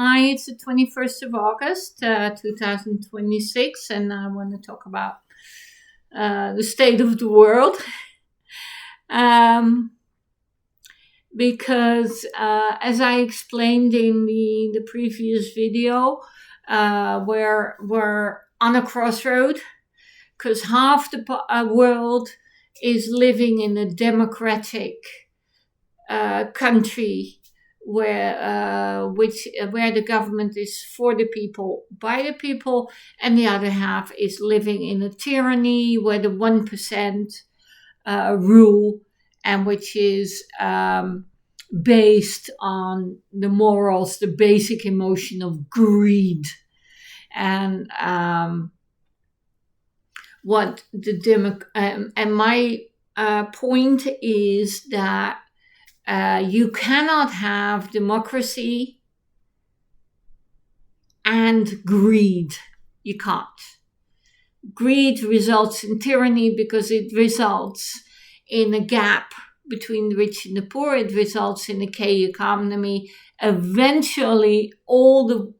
Hi, it's the 21st of August, 2026, and I want to talk about the state of the world. Um, because, as I explained in the previous video, we're on a crossroad because half the world is living in a democratic country where the government is for the people, by the people, and the other half is living in a tyranny where the 1% rule, and which is based on the morals, the basic emotion of greed. And what the and my point is that you cannot have democracy and greed. You can't. Greed results in tyranny because it results in a gap between the rich and the poor. It results in a chaos economy. Eventually, all the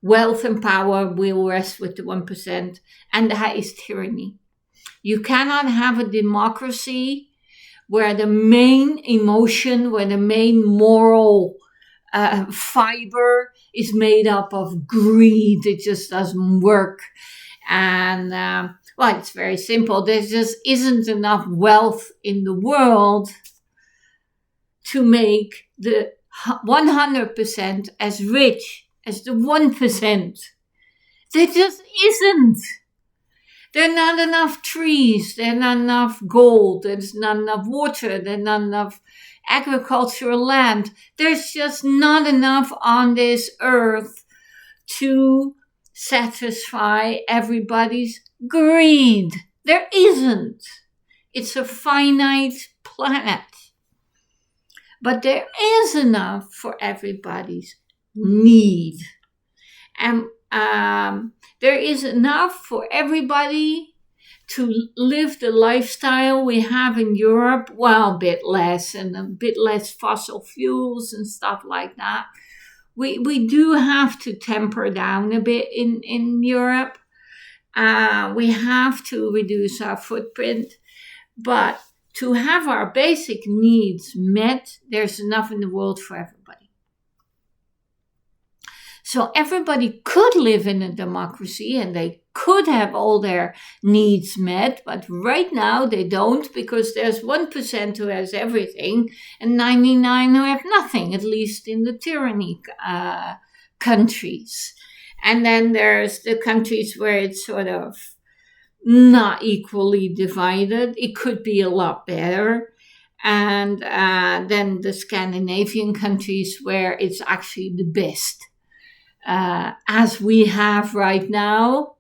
wealth and power will rest with the 1%, and that is tyranny. You cannot have a democracy where the main emotion, where the main moral fiber is made up of greed. It just doesn't work. And, well, it's very simple. There just isn't enough wealth in the world to make the 100% as rich as the 1%. There just isn't. There are not enough trees, there are not enough gold, there's not enough water, there's not enough agricultural land. There's just not enough on this earth to satisfy everybody's greed. There isn't. It's a finite planet. But there is enough for everybody's need. And there is enough for everybody to live the lifestyle we have in Europe. Well, a bit less, and a bit less fossil fuels and stuff like that. We do have to temper down a bit in Europe. We have to reduce our footprint. But to have our basic needs met, there's enough in the world for everybody. So everybody could live in a democracy and they could have all their needs met, but right now they don't, because there's 1% who has everything and 99 who have nothing, at least in the tyranny countries. And then there's the countries where it's sort of not equally divided. It could be a lot better. And then the Scandinavian countries where it's actually the best. As we have right now,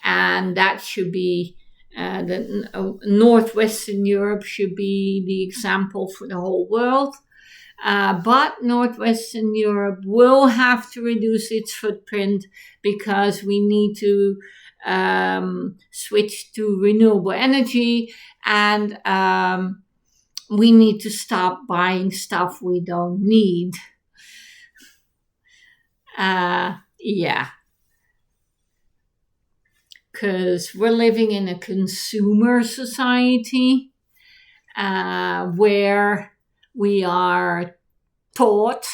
and that should be the Northwestern Europe should be the example for the whole world. But Northwestern Europe will have to reduce its footprint because we need to switch to renewable energy, and we need to stop buying stuff we don't need. Yeah. Because we're living in a consumer society where we are taught,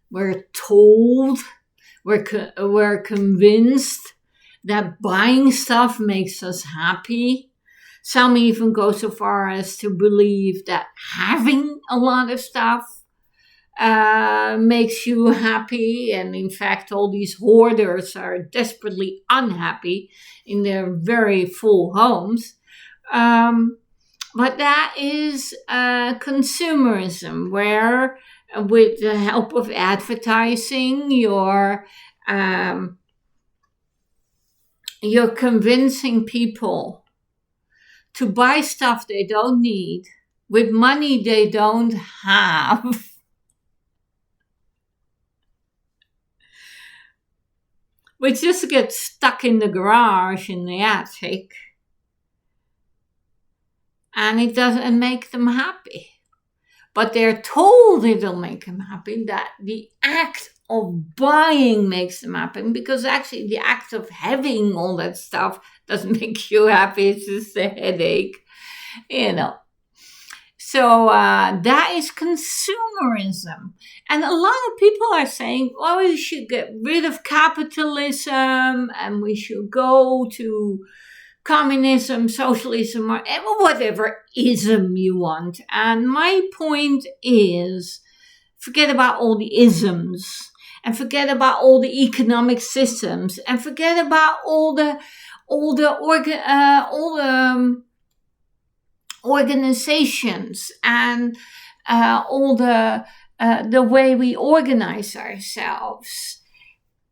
we're told, we're convinced that buying stuff makes us happy. Some even go so far as to believe that having a lot of stuff makes you happy, and in fact all these hoarders are desperately unhappy in their very full homes. But that is consumerism, where with the help of advertising you're convincing people to buy stuff they don't need with money they don't have. Which just gets stuck in the garage, in the attic. And it doesn't make them happy. But they're told it'll make them happy, that the act of buying makes them happy, because actually the act of having all that stuff doesn't make you happy. It's just a headache, you know. So that is consumerism. And a lot of people are saying, well, we should get rid of capitalism and we should go to communism, socialism, or whatever ism you want. And my point is, forget about all the isms, and forget about all the economic systems, and forget about all the organizations and all the way we organize ourselves.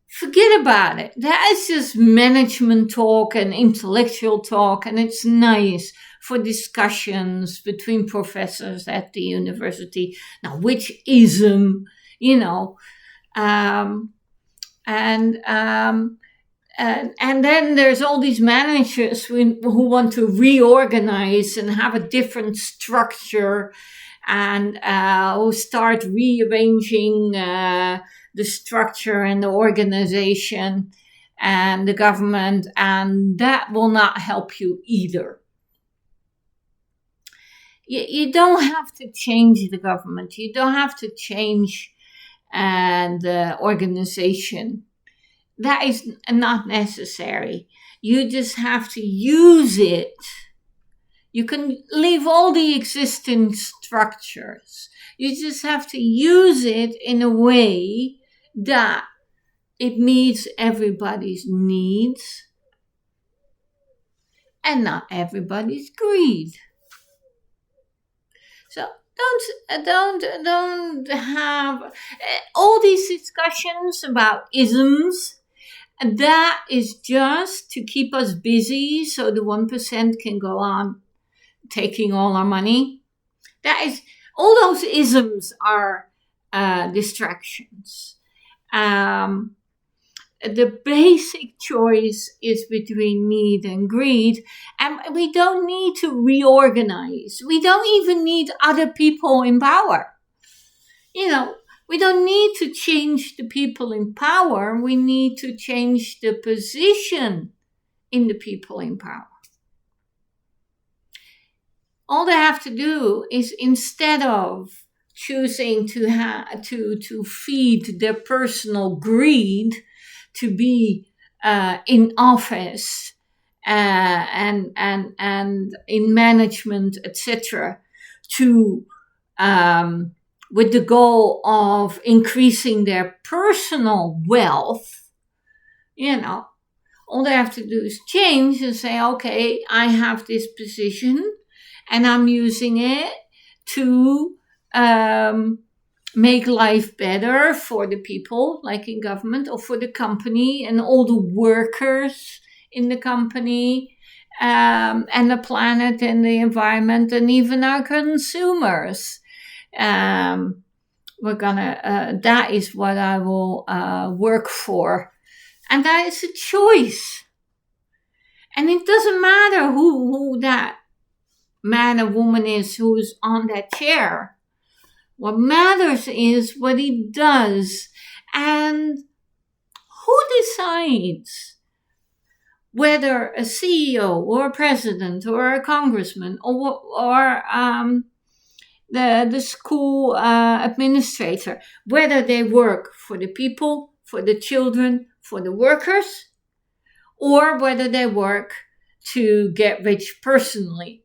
Forget about it. That is just management talk and intellectual talk, and it's nice for discussions between professors at the university. Now, which ism, you know, and then there's all these managers who want to reorganize and have a different structure, and who start rearranging the structure and the organization and the government, and that will not help you either. You don't have to change the government. You don't have to change the organization. That is not necessary. You just have to use it. You can leave all the existing structures. You just have to use it in a way that it meets everybody's needs and not everybody's greed. So don't have all these discussions about isms. That is just to keep us busy so the 1% can go on taking all our money. That is, all those isms are distractions. The basic choice is between need and greed, and we don't need to reorganize. We don't even need other people in power. You know, we don't need to change the people in power. We need to change the position in the people in power. All they have to do is, instead of choosing to feed their personal greed, to be in office and in management, etc., to with the goal of increasing their personal wealth, you know, all they have to do is change and say, okay, I have this position and I'm using it to make life better for the people, like in government, or for the company and all the workers in the company, and the planet and the environment, and even our consumers. That is what I will work for. And that is a choice. And it doesn't matter who that man or woman is who's on that chair. What matters is what he does, and who decides whether a CEO or a president or a congressman or the school administrator, whether they work for the people, for the children, for the workers, or whether they work to get rich personally.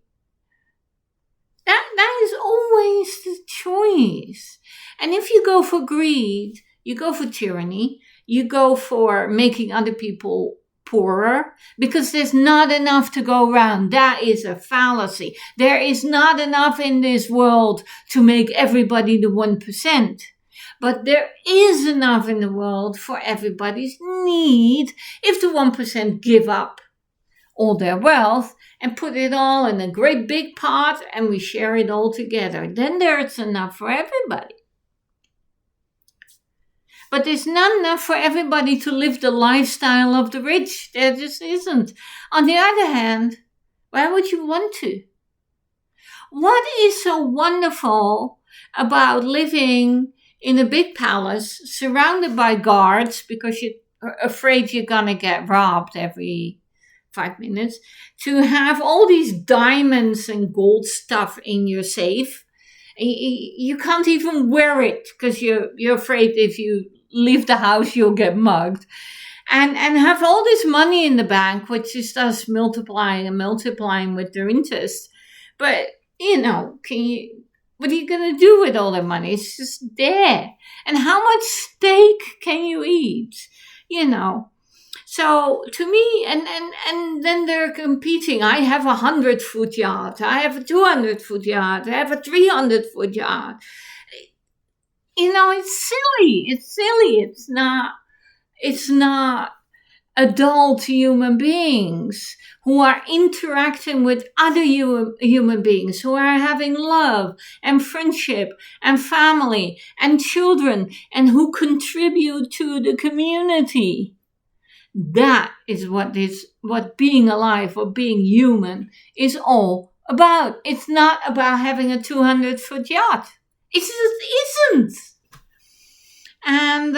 That is always the choice. And if you go for greed, you go for tyranny, you go for making other people poorer, because there's not enough to go around. That is a fallacy. There is not enough in this world to make everybody the 1%. But there is enough in the world for everybody's need if the 1% give up all their wealth and put it all in a great big pot and we share it all together. Then there's enough for everybody. But there's not enough for everybody to live the lifestyle of the rich. There just isn't. On the other hand, why would you want to? What is so wonderful about living in a big palace, surrounded by guards because you're afraid you're going to get robbed every 5 minutes, to have all these diamonds and gold stuff in your safe. You can't even wear it because you're afraid if you leave the house you'll get mugged, and have all this money in the bank, which just does multiplying and multiplying with their interest. But what are you going to do with all the money? It's just there. And how much steak can you eat? So to me, and then they're competing. I have a 100-foot yacht. I have a 200-foot yacht. I have a 300-foot yacht. It's silly. It's silly. It's not adult human beings who are interacting with other human beings, who are having love and friendship and family and children, and who contribute to the community. That is what being alive or being human is all about. It's not about having a 200-foot yacht. It just isn't. And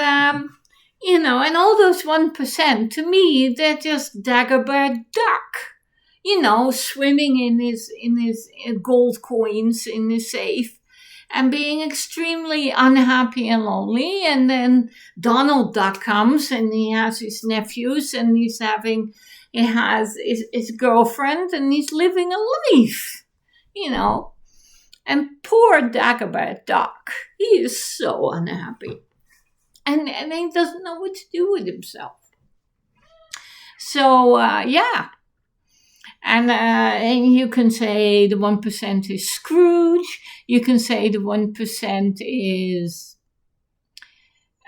and all those 1%, to me, they're just Dagobert Duck, swimming in his gold coins in his safe and being extremely unhappy and lonely. And then Donald Duck comes and he has his nephews and he has his girlfriend and he's living a life, And poor Dagobert Duck, he is so unhappy. And he doesn't know what to do with himself. So, yeah. And you can say the 1% is Scrooge. You can say the 1% is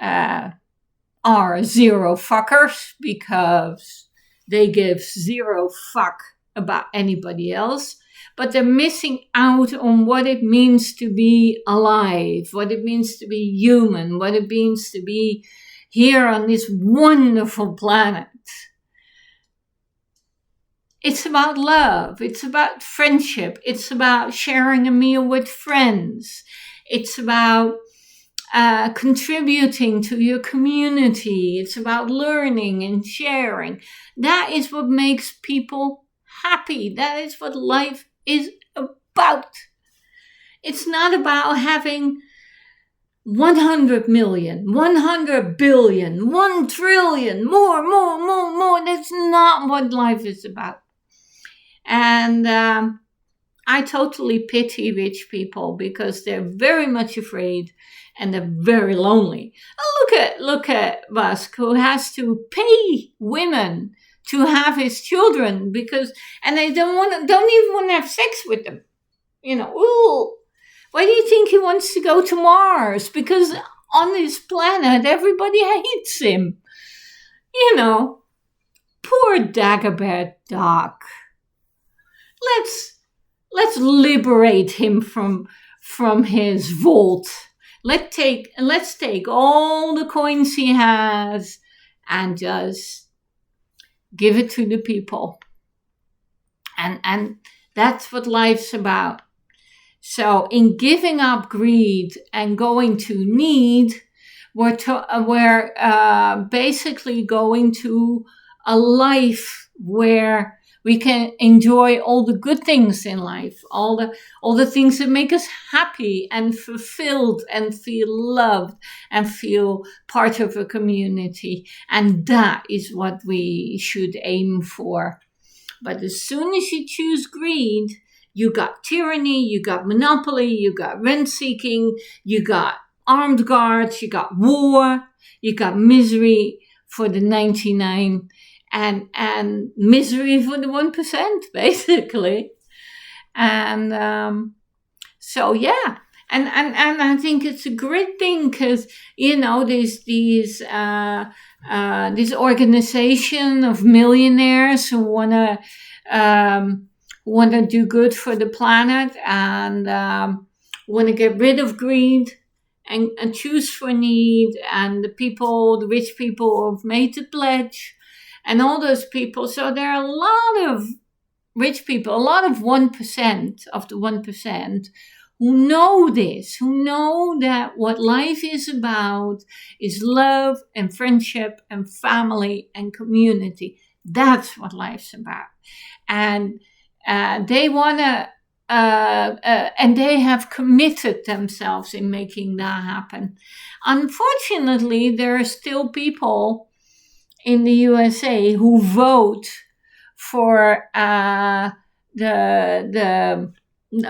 are zero fuckers because they give zero fuck about anybody else. But they're missing out on what it means to be alive, what it means to be human, what it means to be here on this wonderful planet. It's about love. It's about friendship. It's about sharing a meal with friends. It's about contributing to your community. It's about learning and sharing. That is what makes people happy. That is what life is about. It's not about having 100 million, 100 billion, 1 trillion, more. That's not what life is about. And I totally pity rich people because they're very much afraid and they're very lonely. Look at Musk, who has to pay women to have his children and they don't even want to have sex with them. Ooh, why do you think he wants to go to Mars? Because on this planet, everybody hates him. Poor Dagobert Duck. Let's liberate him from his vault. Let's take all the coins he has and just give it to the people. And that's what life's about. So in giving up greed and going to need, we're basically going to a life where we can enjoy all the good things in life, all the things that make us happy and fulfilled and feel loved and feel part of a community. And that is what we should aim for. But as soon as you choose greed, you got tyranny, you got monopoly, you got rent-seeking, you got armed guards, you got war, you got misery for the 99, and misery for the 1%, basically. And so, yeah. And I think it's a great thing because, this organization of millionaires who want to do good for the planet and want to get rid of greed and choose for need, and the rich people who've made the pledge and all those people. So there are a lot of rich people, a lot of 1% of the 1% who know this, who know that what life is about is love and friendship and family and community. That's what life's about. And they want to, and they have committed themselves in making that happen. Unfortunately, there are still people in the USA who vote for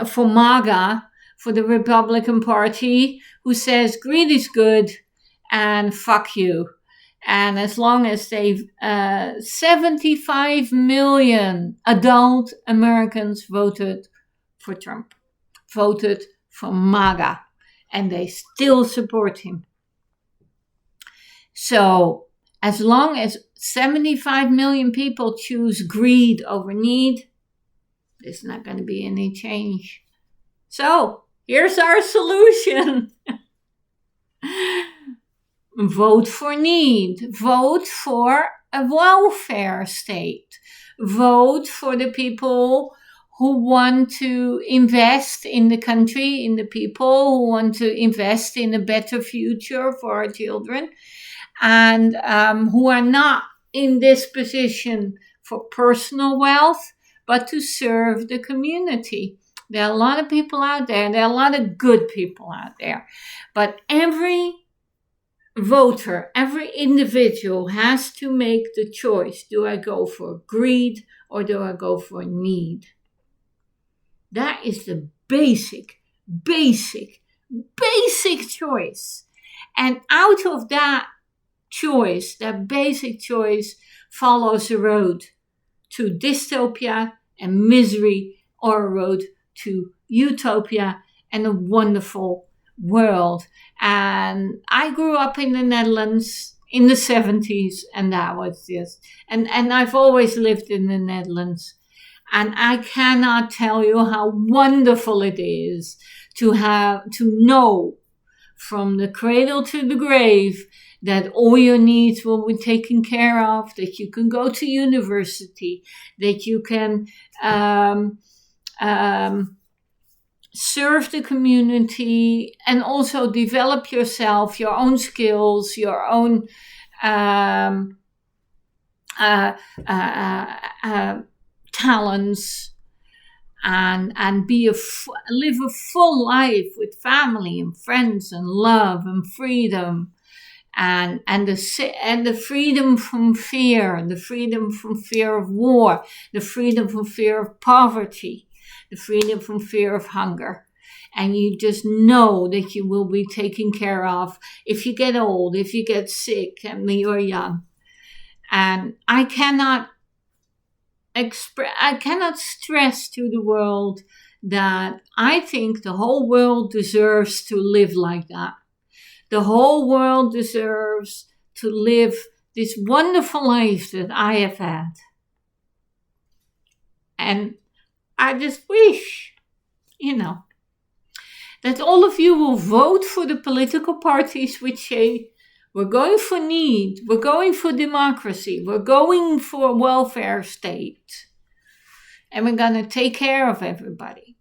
for MAGA, for the Republican Party, who says greed is good and fuck you. And as long as they've 75 million adult Americans voted for Trump, voted for MAGA, and they still support him. So as long as 75 million people choose greed over need, there's not going to be any change. So here's our solution. Vote for need. Vote for a welfare state. Vote for the people who want to invest in the country, in the people who want to invest in a better future for our children, and who are not in this position for personal wealth, but to serve the community. There are a lot of people out there. There are a lot of good people out there. But every voter, every individual has to make the choice. Do I go for greed or do I go for need? That is the basic choice. And out of that choice, that basic choice, follows a road to dystopia and misery, or a road to utopia and a wonderful world. And I grew up in the Netherlands in the 70s, and that was just, and I've always lived in the Netherlands. And I cannot tell you how wonderful it is to know from the cradle to the grave that all your needs will be taken care of, that you can go to university, that you can serve the community, and also develop yourself, your own skills, your own talents, and live a full life with family and friends and love and freedom, and the freedom from fear, the freedom from fear of war, the freedom from fear of poverty, the freedom from fear of hunger. And you just know that you will be taken care of if you get old, if you get sick, and you're young. And I cannot stress to the world that I think the whole world deserves to live like that. The whole world deserves to live this wonderful life that I have had. And I just wish, that all of you will vote for the political parties which say, we're going for need, we're going for democracy, we're going for a welfare state, and we're going to take care of everybody.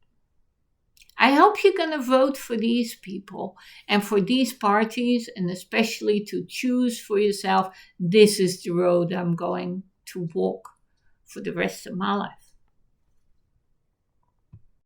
I hope you're going to vote for these people and for these parties, and especially to choose for yourself, this is the road I'm going to walk for the rest of my life.